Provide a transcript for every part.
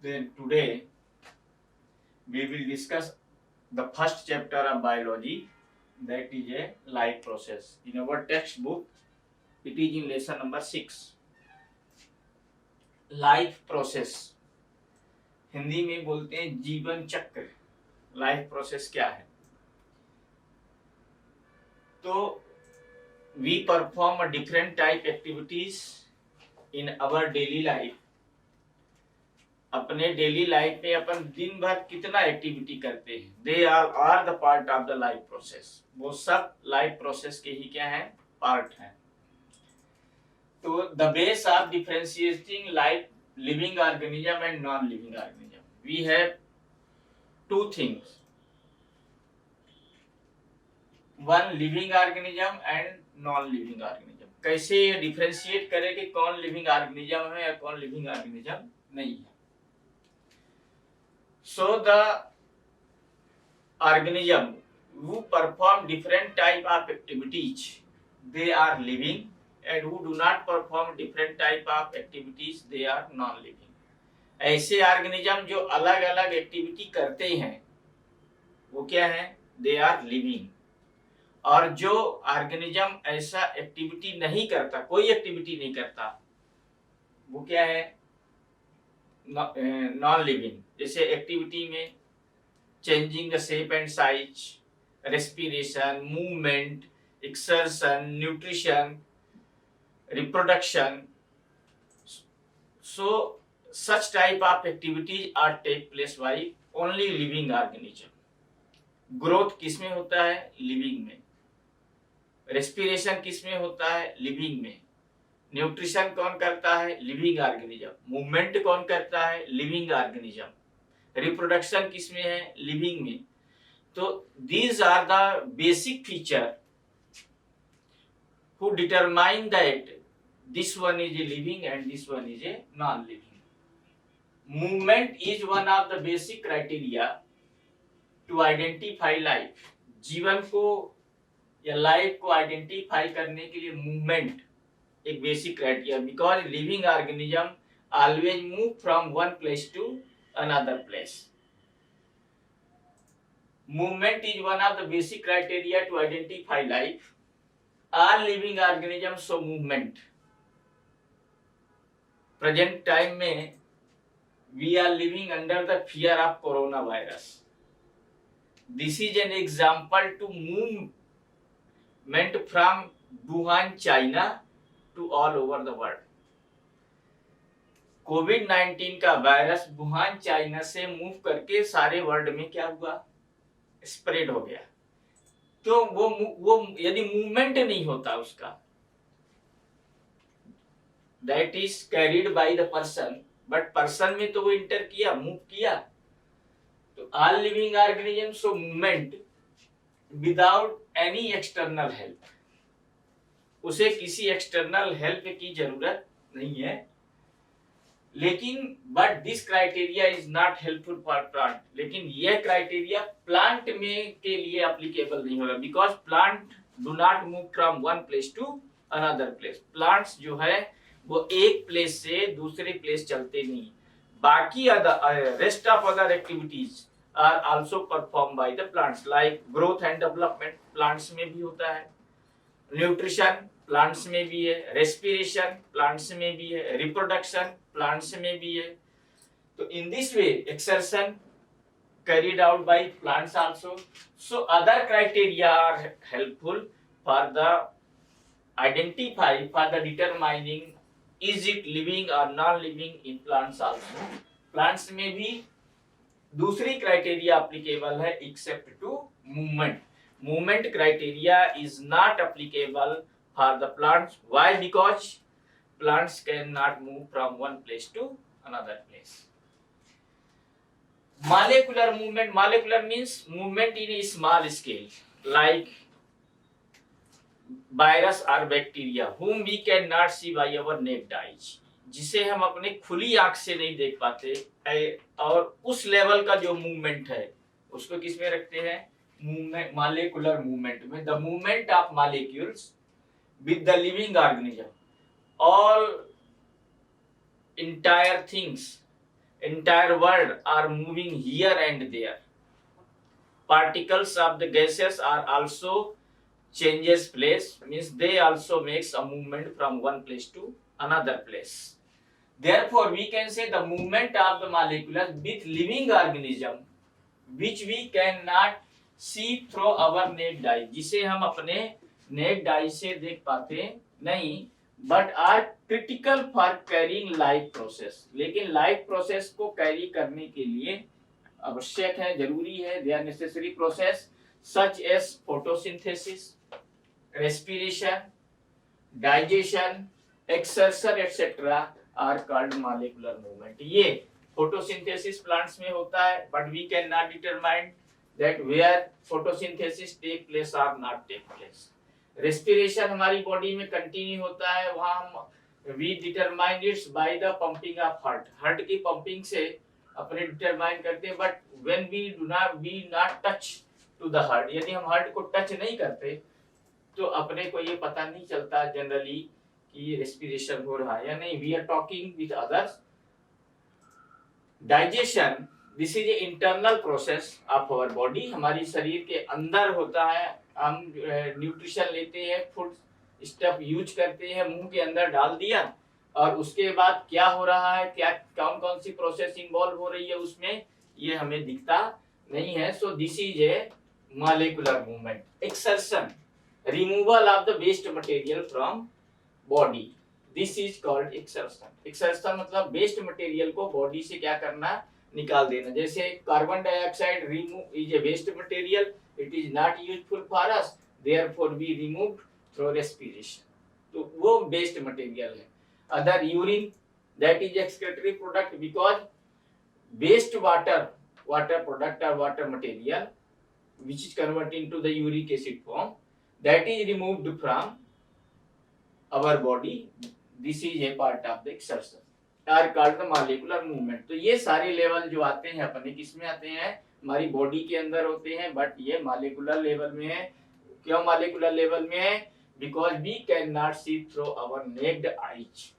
Then today we will discuss the first chapter of biology, that is a life process. In our textbook, it is in lesson number 6. Life process Hindi में बोलते हैं जीवन चक्र। Life process क्या है? तो we perform different type activities in our daily life. अपने daily life में अपन दिन भर कितना एक्टिविटी करते हैं, they are the part of the life process. वो सब लाइफ प्रोसेस के ही क्या है? पार्ट है। तो the base of differentiating life living organism and non-living organism, we have two things, one living organism and non-living organism। कैसे differentiate करें कि कौन लिविंग ऑर्गेनिज्म है या कौन लिविंग ऑर्गेनिज्म नहीं है? So the organism who perform different type of activities, they are living, and who do not perform different type of activities, they are non living। ऐसे ऑर्गेनिज्म जो अलग अलग एक्टिविटी करते हैं वो क्या है? They are living. और जो ऑर्गेनिज्म ऐसा एक्टिविटी नहीं करता, कोई एक्टिविटी नहीं करता, वो क्या है? Non living. जैसे एक्टिविटी में changing the shape and size, respiration, movement, exertion, nutrition, reproduction. So such type of activities are take place by only living organism। Growth किस में होता है? लिविंग में। रेस्पिरेशन किस में होता है? लिविंग में। न्यूट्रिशन कौन करता है? Living organism. मूवमेंट कौन करता है? Living organism. रिप्रोडक्शन किस में है? लिविंग में। So these are the basic feature who determine that this one is a living and this one is a non-living। Movement is one of the basic criteria to identify life। जीवन को या life को identify करने के लिए movement एक basic criteria, because living organism always move from one place to another place. Movement is one of the basic criteria to identify life। All living organisms show movement। Present time में we are living under the fear of coronavirus। This is an example to movement from Wuhan, China to all over the world। कोविड-19 का virus Wuhan China से move करके सारे world में क्या हुआ? Spread हो गया। तो वो यदि मूवमेंट नहीं होता उसका, that is carried by the person, but person में तो वो इंटर किया, मूव किया। तो all living organism show movement without any external help. उसे किसी एक्सटर्नल हेल्प की जरूरत नहीं है। लेकिन but this criteria is not helpful for plant. लेकिन यह क्राइटेरिया प्लांट में के लिए एप्लीकेबल नहीं होगा, because plant do not move from one place to another place. Plants जो है वो एक प्लेस से दूसरे प्लेस चलते नहीं। बाकी rest of other activities are also perform by the plants, like growth and development plants में भी होता है, न्यूट्रिशन प्लांट्स में भी है, रेस्पिरेशन प्लांट्स में भी है, रिप्रोडक्शन प्लांट्स में भी है। तो in this way exertion carried out by plants also। So other criteria are helpful for the identify for the determining is it living or non-living in plants also। plants में भी दूसरी criteria applicable है except to movement। movement criteria is not applicable for the plants। Why? Because plants cannot move from one place to another place। molecular movement, molecular means movement in a small scale, like virus or bacteria whom we cannot see by our naked eyes, जिसे हम अपने खुली आंख से नहीं देख पाते। और उस लेवल का जो मूवमेंट है उसको किस में रखते हैं? movement, molecular movement में the movement of molecules with the living organism, all entire things entire world are moving here and there. Particles of the gases are also changes place, means they also makes a movement from one place to another place. Therefore we can say the movement of the molecules with living organism which we cannot see through our naked eye, जिसे हम अपने naked eye से देख पाते नहीं, but are critical for carrying life process, लेकिन life process को carry करने के लिए आवश्यक है, जरूरी है, they are necessary process such as photosynthesis, respiration, digestion, exertion etc. are called molecular movement. ये photosynthesis plants में होता है, but we cannot determine that where photosynthesis take place or not take place. Respiration हमारी body में continue होता है, वहाँ हम we determine it by the pumping of heart. Heart की pumping से अपने determine करते हैं, but when we not touch to the heart, यदि हम heart को touch नहीं करते तो अपने को ये पता नहीं चलता जनरली कि रेस्पिरेशन हो रहा है या नहीं. We are talking with others. Digestion, this is a internal process of our body, हमारी शरीर के अंदर होता है. हम न्यूट्रिशन लेते हैं, फूड स्टफ यूज करते हैं, मुंह के अंदर डाल दिया और उसके बाद क्या हो रहा है, क्या कौन कौन सी प्रोसेस इन्वॉल्व हो रही है उसमें, ये हमें दिखता नहीं है. सो this is A molecular movement. Exertion, removal of the waste material from body, this is called exertion. exertion मतलब waste material को body से क्या करना, निकाल देना. जैसे carbon dioxide remove is a waste material, it is not useful for us, therefore we removed through respiration, तो वो waste material है. other urine, that is excretory product, because waste water product or water material which is converted into the uric acid form, that is removed from our body. This is a part of the exertion, are called the molecular movement. तो ये सारे level जो आते हैं अपने किसमें आते हैं, हमारी बॉडी के अंदर होते हैं, बट ये मॉलिक्यूलर लेवल में है. क्यों मॉलिक्यूलर लेवल में है? Because we can not see through our naked eyes,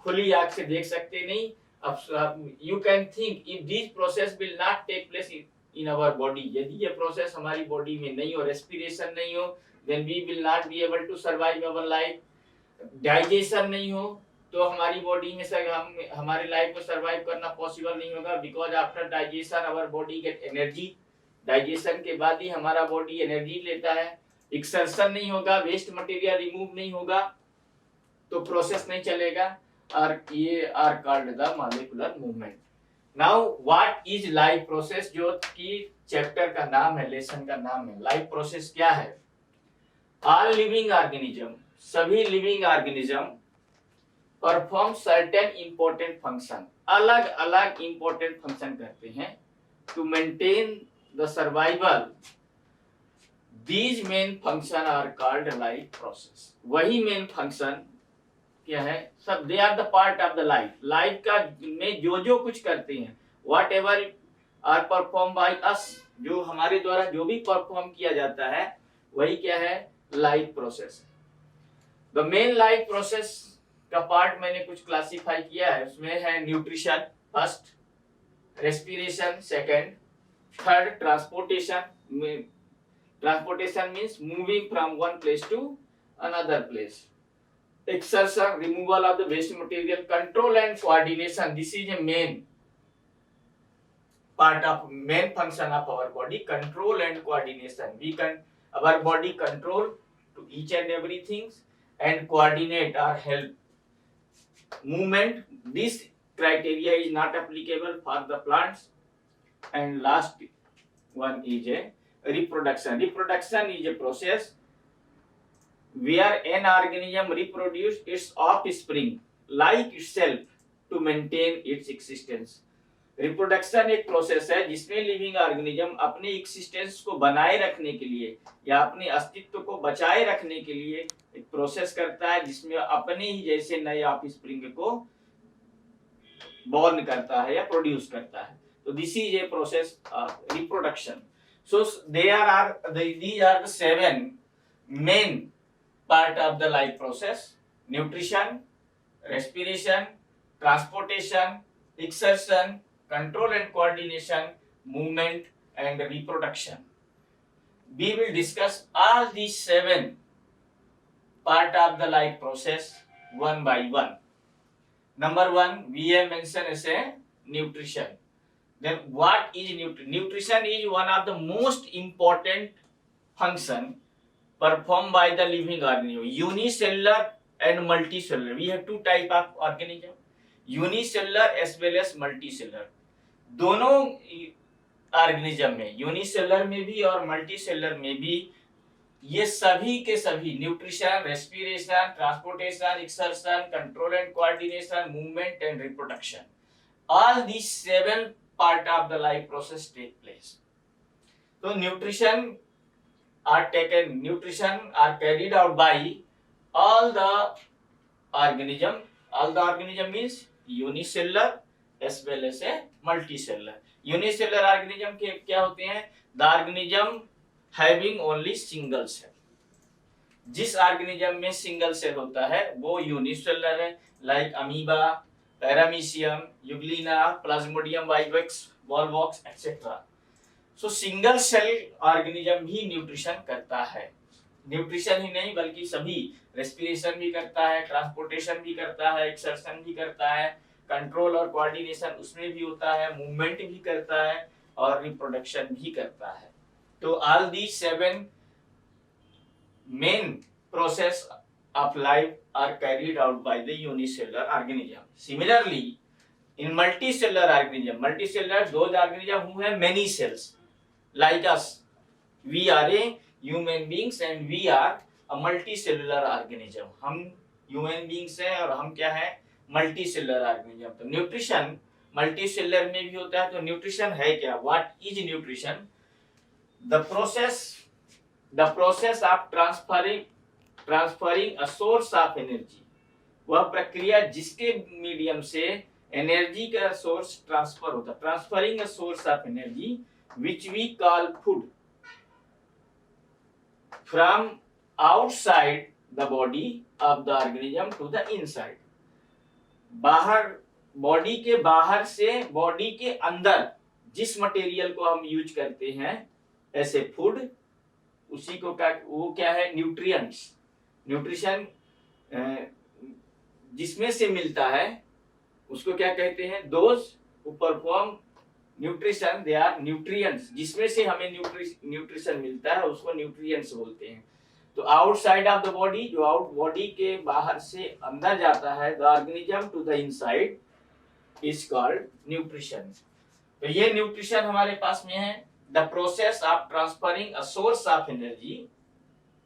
खुली आंख से देख सकते नहीं. अब you can think if this process will not take place in our body, यदि ये प्रोसेस हमारी बॉडी में नहीं हो, रेस्पिरेशन नहीं हो, then we will not be able to survive our life. Digestion नहीं हो तो हमारी बॉडी में से हमारे लाइफ को सरवाइव करना पॉसिबल नहीं होगा. Because after digestion our body get energy, digestion के बाद ही हमारा बॉडी एनर्जी लेता है. एक्सर्शन नहीं होगा, वेस्ट मटेरियल रिमूव नहीं होगा तो प्रोसेस नहीं चलेगा. और ये are called the molecular movement. Now what is life process, जो कि चैप्टर का नाम है, लेसन का नाम है. लाइफ प्रोसेस क्या है? All living organism, सभी living organism perform certain important function, अलग अलग इंपॉर्टेंट फंक्शन करते हैं to maintain the survival. These main function are called life process. वही मेन फंक्शन क्या है, सब they are the part of the life. Life का में जो जो कुछ करते हैं, whatever are perform by us, जो हमारे द्वारा जो भी परफॉर्म किया जाता है वही क्या है, life process. The main life process का पार्ट मैंने कुछ क्लासिफाई किया है. उसमें है nutrition first, respiration second, third transportation. Transportation means moving from one place to another place. Excretion, removal of the waste material. Control and coordination, this is a main part of main function of our body. Control and coordination, we can our body control to each and everything and coordinate or help movement. This criteria is not applicable for the plants. And last one is a reproduction. Reproduction is a process where an organism reproduces its offspring like itself to maintain its existence. Reproduction एक process है जिसमें living organism अपने existence को बनाए रखने के लिए या अपने अस्तित्व को बचाए रखने के लिए एक प्रोसेस करता है जिसमें अपने ही जैसे नए ऑफस्प्रिंग को बॉर्न करता है या प्रोड्यूस करता है. तो this is a process of reproduction. So these are the 7 main part of the life process: nutrition, respiration, transportation, exertion, control and coordination, movement and reproduction. We will discuss all these 7 part of the life process one by one. Number 1, we have mentioned as a nutrition. Then what is nutrition? Nutrition is one of the most important function performed by the living organism. Unicellular and multicellular. We have 2 type of organism. Unicellular as well as multicellular. दोनों organism में, unicellular में भी और multicellular में भी, ये सभी के सभी nutrition, respiration, transportation, exertion, control and coordination, movement and reproduction, all these 7 part of the life process take place. So nutrition are carried out by all the organism. All the organism means unicellular as well as a multicellular. Unicellular organism के क्या होते हैं? The organism having only single cell. जिस ऑर्गेनिज्म में single cell होता है वो यूनिसेलुलर है, like amoeba, paramecium, euglena, plasmodium vivax, volvox etcetera. So single cell organism भी न्यूट्रिशन करता है. न्यूट्रिशन ही नहीं बल्कि सभी, रेस्पिरेशन भी करता है, ट्रांसपोर्टेशन भी करता है, एक्सर्शन भी करता है, कंट्रोल और कोऑर्डिनेशन उसमें भी होता है, मूवमेंट भी करता है और रिप्रोडक्शन भी करता है. तो all these 7 main process of life are carried out by the unicellular organism. Similarly, in multicellular organism, those organism who have many cells, like us, we are a human beings and we are a multicellular organism. हम human beings हैं और हम क्या है? Multicellular organism. तो nutrition multicellular में भी होता है. तो nutrition है क्या? What is nutrition? The process of transferring a source of energy, वह प्रक्रिया जिसके मीडियम से एनर्जी का सोर्स ट्रांसफर होता है. Transferring a source of energy which we call food from outside the body of the organism to the inside. बाहर, body के बाहर से बॉडी के अंदर जिस मटेरियल को हम यूज करते हैं ऐसे फूड, उसी को वो क्या है? न्यूट्रिएंट्स. न्यूट्रिशन जिसमें से मिलता है उसको क्या कहते हैं? Those who perform nutrition they are nutrients. जिसमें से हमें न्यूट्रिशन मिलता है उसको न्यूट्रिएंट्स बोलते हैं. तो आउटसाइड ऑफ द बॉडी, जो आउट बॉडी के बाहर से अंदर जाता है, the organism to the inside is called nutrition. तो ये न्यूट्रिशन हमारे पास में है. The process of transferring a source of energy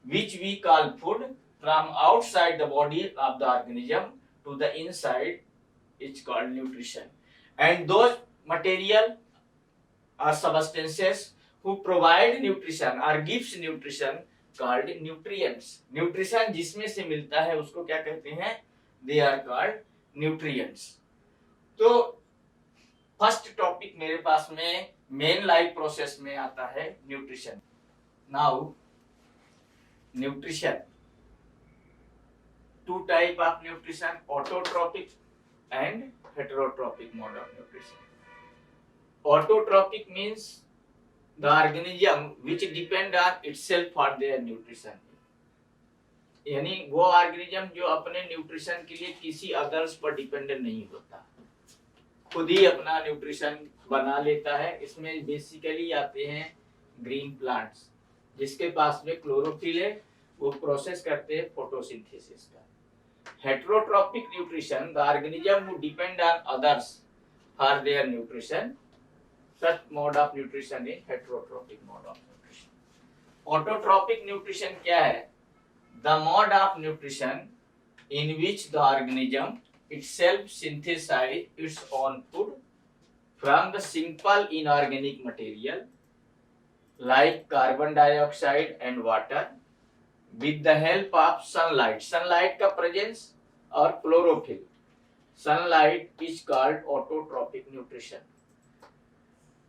which we call food from outside the body of the organism to the inside is called nutrition. And those material or substances who provide nutrition or gives nutrition called nutrients. Nutrition जिसमें से मिलता है उसको क्या कहते हैं? They are called nutrients. तो first topic मेरे पास में मेन लाइफ प्रोसेस में आता है nutrition. Now nutrition, 2 type of nutrition, autotrophic and heterotrophic mode of nutrition. Autotrophic means the organism which depend on itself for their nutrition. यानी वो organism जो अपने न्यूट्रिशन के लिए किसी अदर्स पर डिपेंडेंट नहीं होता, खुद ही अपना न्यूट्रिशन बना लेता है. इसमें बेसिकली आते हैं ग्रीन प्लांट्स, जिसके पास में क्लोरोफिल है, वो प्रोसेस करते हैं फोटोसिंथेसिस का. Heterotrophic nutrition, the organism who depend on others for their nutrition, such mode of nutrition is heterotrophic mode of nutrition. Autotrophic nutrition क्या है? The mode of nutrition in which the organism itself synthesize its own food from the simple inorganic material like carbon dioxide and water with the help of sunlight. Sunlight का presence और chlorophyll. Sunlight is called autotrophic nutrition.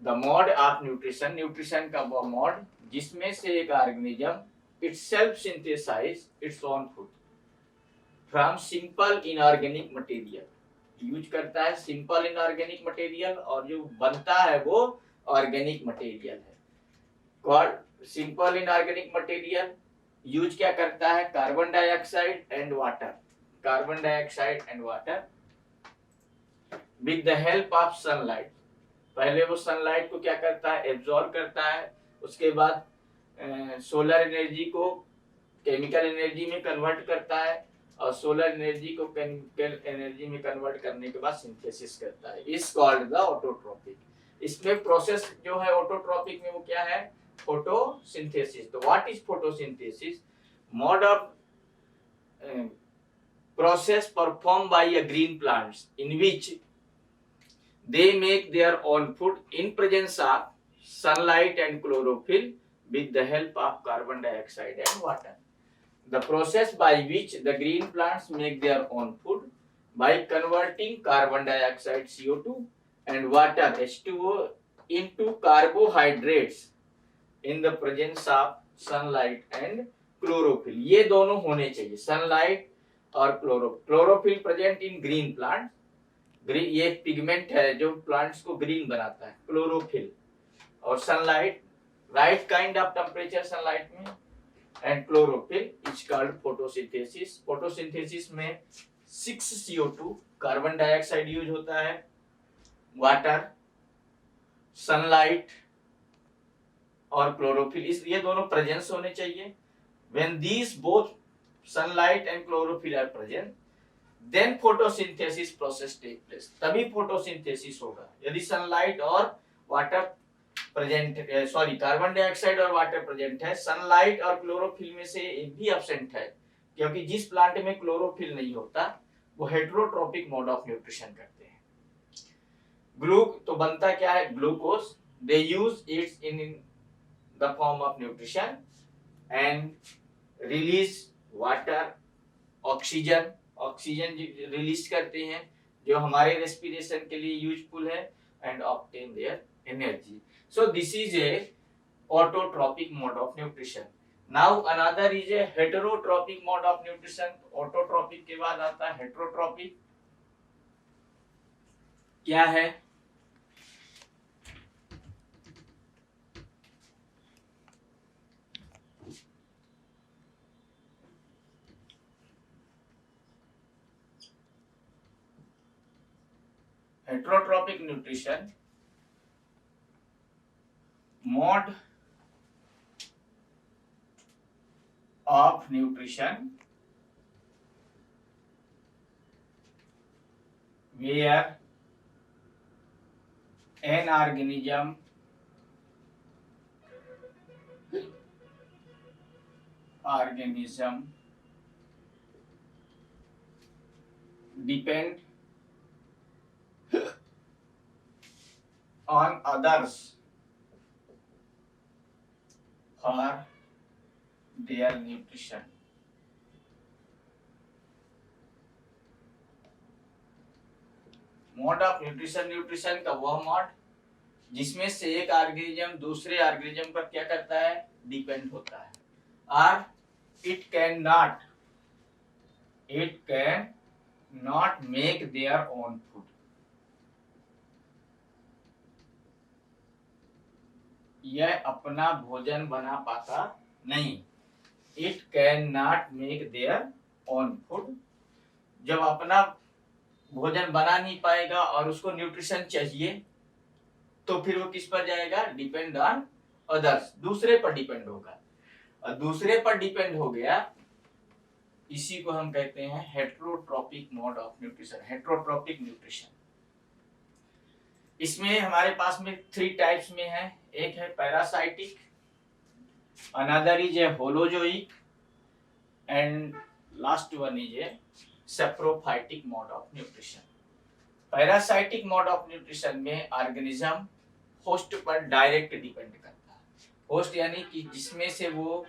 The mode of nutrition, nutrition का वो mode जिसमें से एक organism itself synthesize its own food from simple inorganic material. Use करता है simple inorganic material, और जो बनता है वो ऑर्गेनिक मटेरियल है। Called simple inorganic material use क्या करता है, carbon dioxide and water, carbon dioxide and water with the help of sunlight. पहले वो सनलाइट को क्या करता है, एब्जॉर्ब करता है, उसके बाद सोलर एनर्जी को केमिकल एनर्जी में कन्वर्ट करता है, और सोलर एनर्जी को केमिकल एनर्जी में कन्वर्ट करने के बाद सिंथेसिस करता है, इज कॉल्ड द ऑटोट्रोपिक। इसमें प्रोसेस जो है ऑटोट्रोपिक में वो क्या है, फोटोसिंथेसिस। तो what is photosynthesis? Mode of process performed by a green plants in which they make their own food in presence of sunlight and chlorophyll with the help of carbon dioxide and water. The process by which the green plants make their own food by converting carbon dioxide CO2 and water H2O into carbohydrates in the presence of sunlight and chlorophyll। ये दोनों होने चाहिए, sunlight और chlorophyll present in green plant. Green ये pigment है जो plants को green बनाता है, क्लोरोफिल, और sunlight, right kind of temperature sunlight में, and chlorophyll is called photosynthesis. Photosynthesis में 6 CO2 कार्बन डाइऑक्साइड यूज होता है, वाटर, सनलाइट और क्लोरोफिल, इस ये दोनों प्रेजेंस होने चाहिए। When these both sunlight and chlorophyll are present, then photosynthesis process take place, तभी photosynthesis होगा। यदि सनलाइट और water present, sorry carbon dioxide और वाटर प्रेजेंट है, सनलाइट और क्लोरोफिल में से एक भी एब्सेंट है, क्योंकि जिस प्लांट में क्लोरोफिल नहीं होता वो हेटेरोट्रोपिक मोड ऑफ न्यूट्रिशन करते हैं। तो बनता क्या है, glucose, they use its in the form of nutrition and release water, oxygen, oxygen release करते हैं जो हमारे रेस्पिरेशन के लिए यूजफुल है, and obtain their energy. So this is a autotrophic mode of nutrition. Now another is a heterotrophic mode of nutrition. Autotrophic के बाद आता है हेटेरोट्रोपिक। क्या है, heterotropic nutrition mode of nutrition where an organism depend on others for their nutrition। Mode of nutrition, nutrition का वह mode जिसमें से एक ऑर्गेनिज्म दूसरे ऑर्गेनिज्म पर क्या करता है, डिपेंड होता है, और it can not make their own food. यह अपना भोजन बना पाता नहीं, it can not make their own food. जब अपना भोजन बना नहीं पाएगा और उसको न्यूट्रिशन चाहिए, तो फिर वो किस पर जाएगा, डिपेंड ऑन अदर्स, दूसरे पर डिपेंड होगा। और दूसरे पर डिपेंड हो गया, इसी को हम कहते हैं हेटेरोट्रोपिक मोड ऑफ न्यूट्रिशन, हेटेरोट्रोपिक न्यूट्रिशन। इसमें हमारे पास में 3 टाइप्स में है, एक है parasitic, another is A holozoic, and last one is a saprophytic mode of nutrition. Parasitic mode of nutrition में ऑर्गेनिज्म होस्ट पर डायरेक्ट डिपेंड करता है। होस्ट यानी कि जिसमें से वो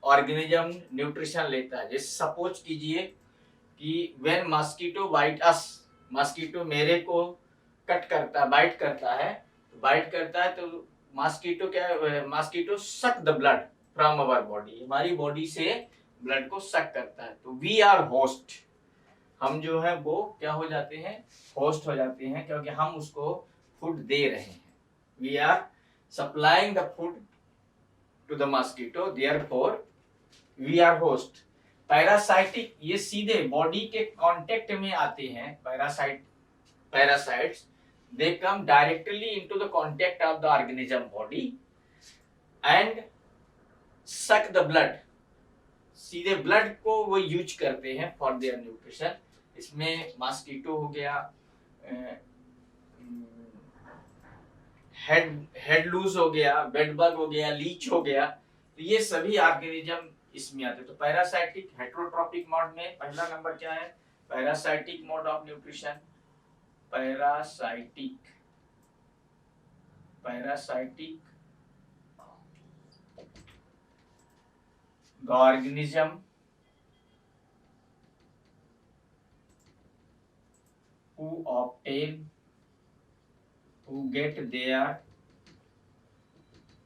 ऑर्गेनिज्म न्यूट्रिशन लेता है। जैसे सपोज कीजिए कि when mosquito bite us, mosquito मेरे को कट करता, बाइट करता है, तो मस्कीटो क्या, mosquito suck the blood from our body, हमारी बॉडी से ब्लड को सक करता है, तो वी आर होस्ट। हम जो है वो क्या हो जाते हैं, होस्ट हो जाते हैं, क्योंकि हम उसको फूड दे रहे हैं। We are supplying the food to the mosquito, therefore we are host. Parasitic, ये सीधे बॉडी के कांटेक्ट में आते हैं। Parasites they come directly into the contact of the organism body and suck the blood। सीधे ब्लड को वो use करते हैं फॉर देयर न्यूट्रिशन। इसमें मस्कीटो हो गया, हेड लूज हो गया, बेड बग हो गया, लीच हो गया, तो ये सभी ऑर्गेनिज्म इसमें आते हैं। तो पैरासाइटिक हेटरोट्रॉपिक मोड में पहला नंबर क्या है, parasitic mode of nutrition. Parasitic the organism who get their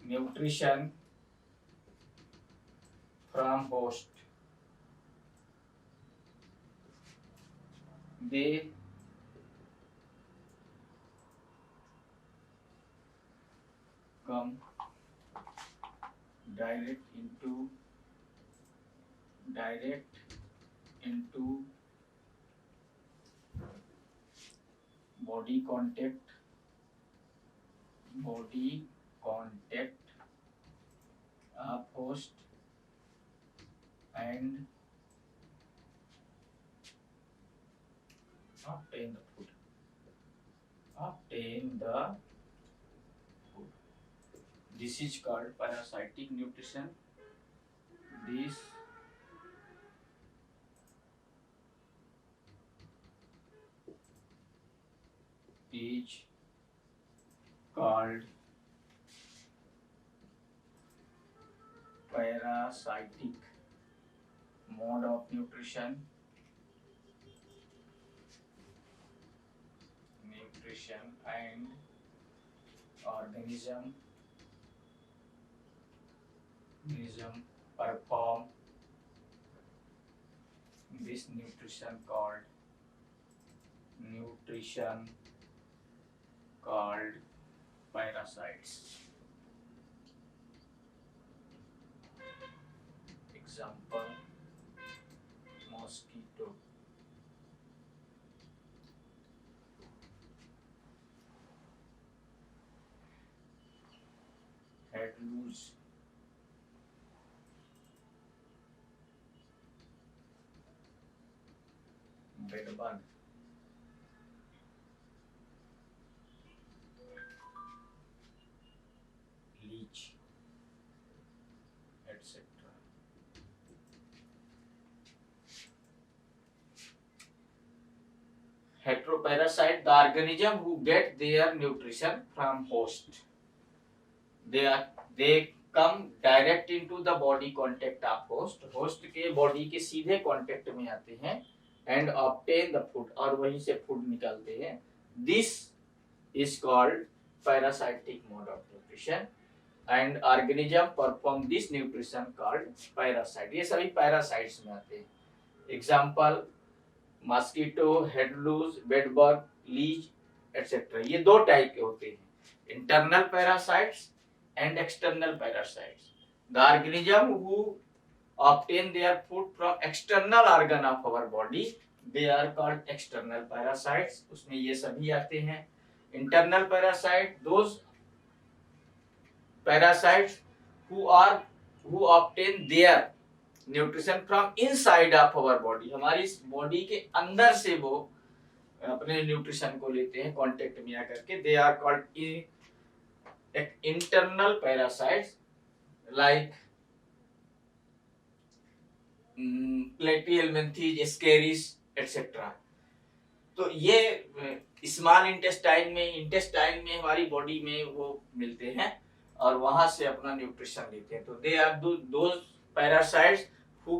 nutrition from host, they come direct into body contact of host and obtain the food. This is called parasitic nutrition. This is called parasitic mode of nutrition and organism perform this nutrition called parasites. Example, mosquito, head loose, bed bug, leech, etc. Heteroparasite, the organism who get their nutrition from host. They come direct into the body contact of host. Host के body के सीधे contact में आते हैं and obtain the food, और वहीं से food निकालते हैं. This is called parasitic mode of nutrition and organism perform this nutrition called parasite. ये सभी parasites में आते हैं. Example, mosquito, head louse, bed bug, leech etcetera. ये दो टाइप के होते हैं, internal parasites and external parasites. The organism who obtain their food from external organ of our body, they are called external parasites. उसमें ये सभी आते हैं। Internal parasite, those parasites who obtain their nutrition from inside of our body, हमारी body के अंदर से वो अपने न्यूट्रिशन को लेते हैं कांटेक्ट में आकर के। They are called internal parasites like platyhelminthes, ascaris etcetera. तो ये स्मॉल इंटेस्टाइन में हमारी बॉडी में वो मिलते हैं और वहां से अपना न्यूट्रिशन लेते हैं। तो they are those parasites who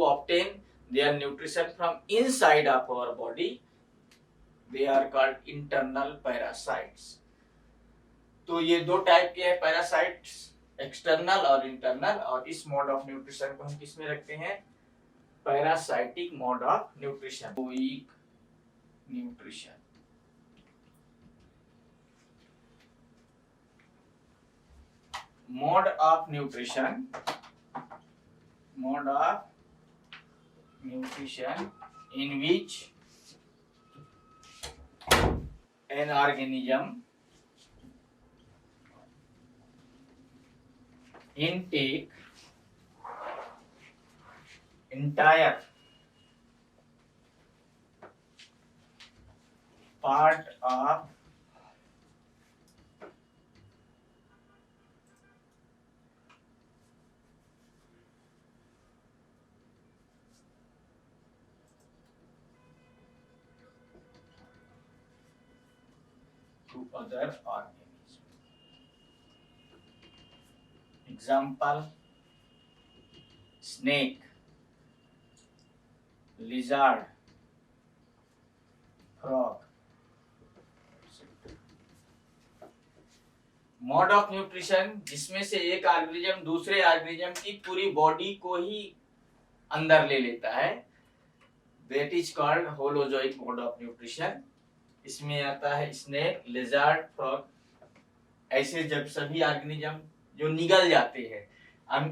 obtain their nutrition from inside of our body, they are called internal parasites. तो ये दो टाइप के हैं पैरासाइट्स, एक्सटर्नल और इंटरनल। और इस मोड ऑफ न्यूट्रिशन को हम किस में रखते हैं, parasitic mode of nutrition. Weak nutrition. Mode of nutrition. Mode of nutrition in which an organism intake entire part of to other organisms. Example: snake, lizard, frog. Mode of nutrition जिसमें से एक organism दूसरे organism की पूरी body को ही अंदर ले लेता है, that is called holozoic mode of nutrition. इसमें आता है स्नेक, लिजर्ड, फ्रॉग. ऐसे जब सभी ऑर्गेनिज्म जो निगल जाते हैं,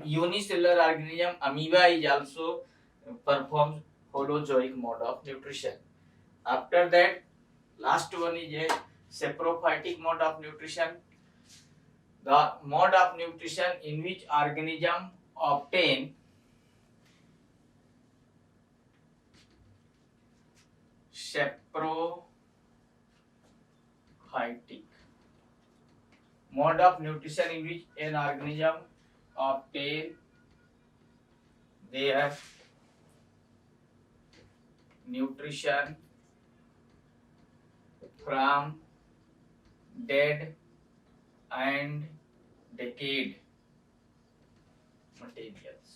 unicellular organism amoeba is also perform holozoic mode of nutrition. After that last one is a saprophytic mode of nutrition. The mode of nutrition in which organism obtain saprophytic mode of nutrition in which an organism obtain their nutrition from dead and decayed materials.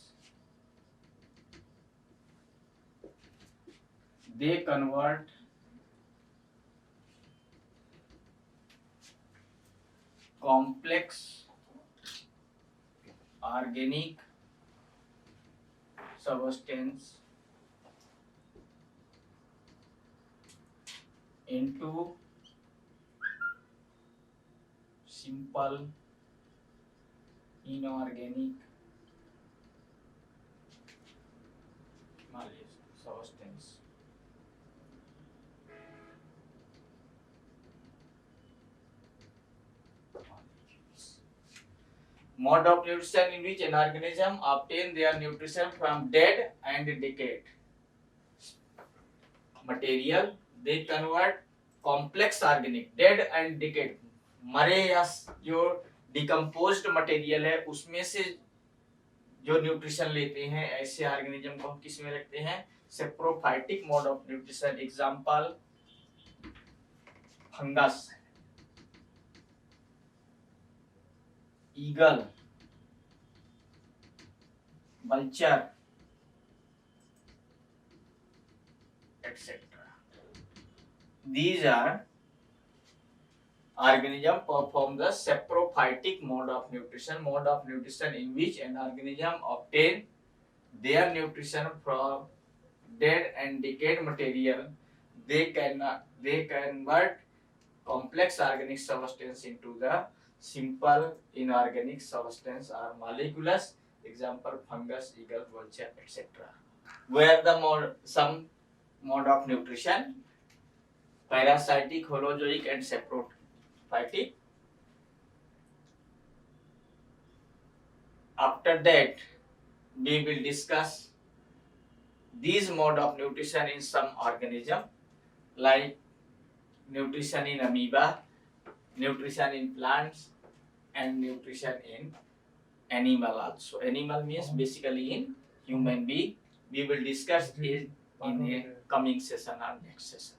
They convert complex organic substance into simple inorganic substance. Mode of nutrition in which an organism obtain their nutrition from dead and decayed material. They convert complex organic, dead and decayed, मरे या जो decomposed material है उसमें से जो nutrition लेते हैं, ऐसे ऑर्गेनिज्म को हम किस में रखते हैं? Saprophytic mode of nutrition. Example: fungus, eagle, vulture, etc. These are organism perform the saprophytic mode of nutrition in which an organism obtain their nutrition from dead and decayed material. They convert complex organic substance into the simple inorganic substance or molecules. Example: fungus, eagle, vulture, etc. Where the some mode of nutrition: parasitic, holozoic and saprophytic. After that, we will discuss these mode of nutrition in some organism, like nutrition in amoeba, nutrition in plants, and nutrition in animal also. Animal means basically in human being. We will discuss it in a coming session or next session.